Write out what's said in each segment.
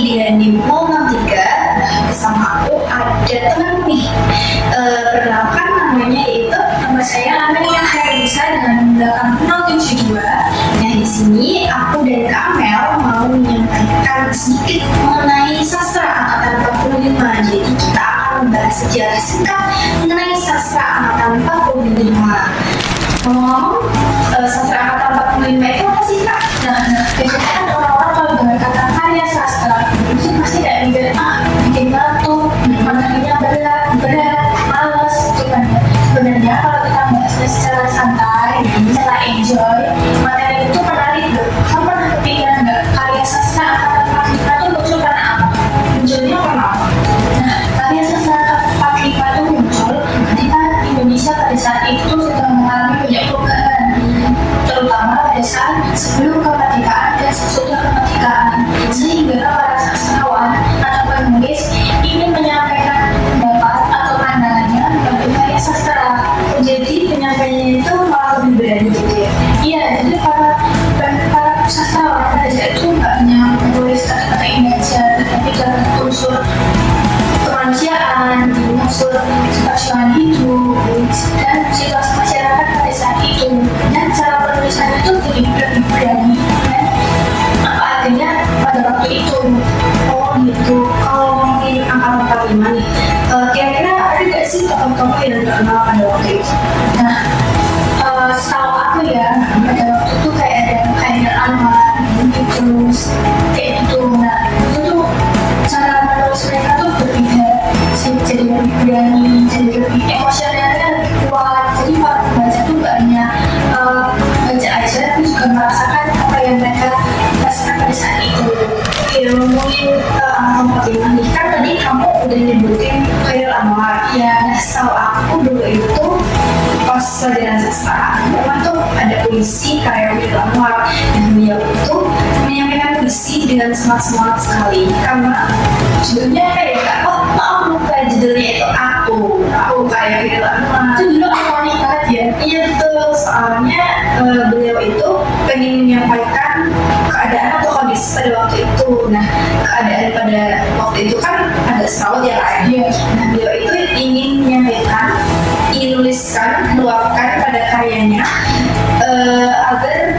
dengan NIM 063. Nah, bersama aku ada temanku nih. Perkenalkan, namanya yaitu nama saya Amelia Hairunisa dengan belakang 072. Nah, di sini aku dan Kak Amel mau menyampaikan sedikit mengenai sastra angkatan 45. Jadi kita akan membahas sejarah singkat mengenai sastra angkatan 45. Ngomong, sastra angkatan 45 itu apa sih, Kak? Nah, biasanya kan orang-orang kalau dengar kata karya sastra itu pasti kayak mikir bikin batu, materinya berat, males gitu kan. Sebenarnya kalau kita bahasnya secara santai, secara enjoy, materi itu menarik loh. Kamu pernah kepikiran nggak karya sastra angkatan 45 itu muncul karena apa? Munculnya karena apa? Nah, karya sastra angkatan 45 itu muncul ketika Indonesia pada saat itu sedang mengalami banyak perubahan, terutama pada saat sebelum kemerdekaan dan sesudah kemerdekaan, sehingga para sastrawan atau penulis ingin menyampaikan pendapat atau pandangannya melalui karya sastra. Jadi penyampaiannya itu malah lebih berani gitu ya. Iya, jadi para sastrawan pada saat itu nggak hanya menulis kata-kata indah aja, tetapi juga unsur kemanusiaan, unsur kebersihan hidup, dan situasi masyarakat pada saat itu. Dan cara penulisannya itu lebih berani dan apa adanya pada waktu itu. Oh gitu. Kalau ngomongin angkatan 45 nih, kira-kira ada gak sih tokoh-tokoh yang terkenal pada waktu itu? Nah, setahu aku ya, pada waktu itu kayak ada Haidar Anwar, terus kayak gitu. Nah, itu tuh cara menulis mereka tuh berbeda, jadi lebih berani, jadi lebih emosionalnya lebih kuat. Jadi para pembaca tuh gak hanya baca aja, tapi juga merasakan apa yang mereka rasakan pada saat itu. Ya, ngomongin angkatan 45 nih, kan tadi kamu udah nyebutin Haidar Anwar. Ya, Nah, setahu aku dulu itu pas pelajaran sastra, memang tuh ada puisi karya Haidar Anwar. Dan beliau itu menyampaikan puisi dengan semangat sekali, karena judulnya kayak maaf lupa judulnya itu aku kayak Haidar Anwar. itu dulu ikonik banget ya. Iya betul, soalnya beliau itu pengen menyampaikan keadaan atau kondisi pada waktu itu. Nah, keadaan pada waktu itu kan agak seraut ya Kak. Iya. Nah, beliau itu ingin menyampaikan, ingin menuliskan, meluapkan pada karyanya agar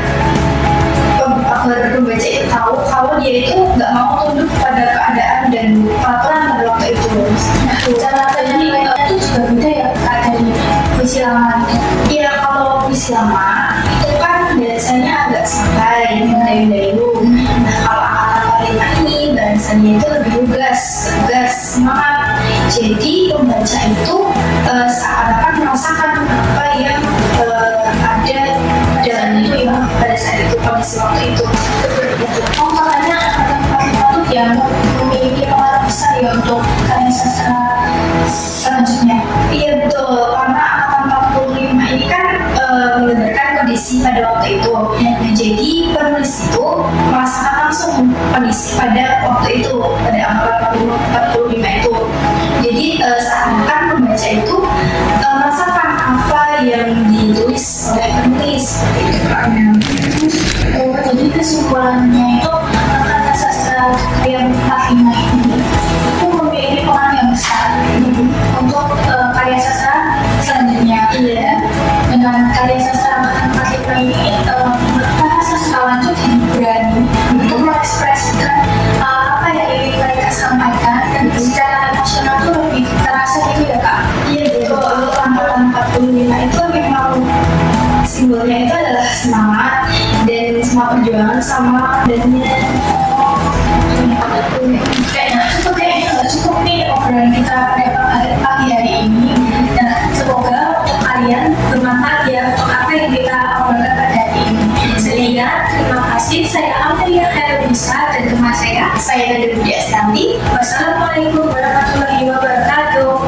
pembaca itu tahu kalau dia itu nggak mau tunduk pada keadaan dan peraturan pada waktu itu. Nah, cara penyampaiannya itu juga beda ya Kak, dari puisi lama itu. Iya, kalau puisi lama itu kan biasanya agak santai, mendayu-dayu. Nah, kalau angkatan 45 ini bahasanya itu lebih lugas, semangat. Jadi pembaca itu seakan-akan merasakan apa yang ada dalam itu ya pada saat itu, kondisi waktu itu. Oh, makanya angkatan 45 tuh yang memiliki pengaruh besar ya untuk karya sastra selanjutnya. Iya betul, karena angkatan 45 ini kan menggambarkan kondisi pada waktu itu. Nah, jadi penulis itu merasakan langsung kondisi pada waktu itu, pada angkatan 45 itu. Jadi seakan-akan pembaca itu merasakan apa yang ditulis oleh penulis seperti itu Kak. Oh, jadi kesimpulannya itu karya sastra yang 45 ini itu memiliki pengaruh yang besar untuk karya sastra selanjutnya. Iya. Dengan karya sastra angkatan 45 ini, para sastrawan itu jadi berani untuk mengekspresikan apa yang ingin mereka sampaikan, dan secara emosional itu lebih terasa gitu ya Kak. Iya betul, angkatan 45 itu memang simbolnya itu adalah semangat dan semangat perjuangan sama adanya. Kayaknya nggak cukup nih obrolan kita pada pagi hari ini. Nah, semoga untuk kalian bermanfaat ya untuk apa yang kita obrolkan pada hari ini. Sehingga terima kasih, saya Amelia Hairunisa, dan teman saya Saya Nada Budi Astanti. Wassalamualaikum warahmatullahi wabarakatuh.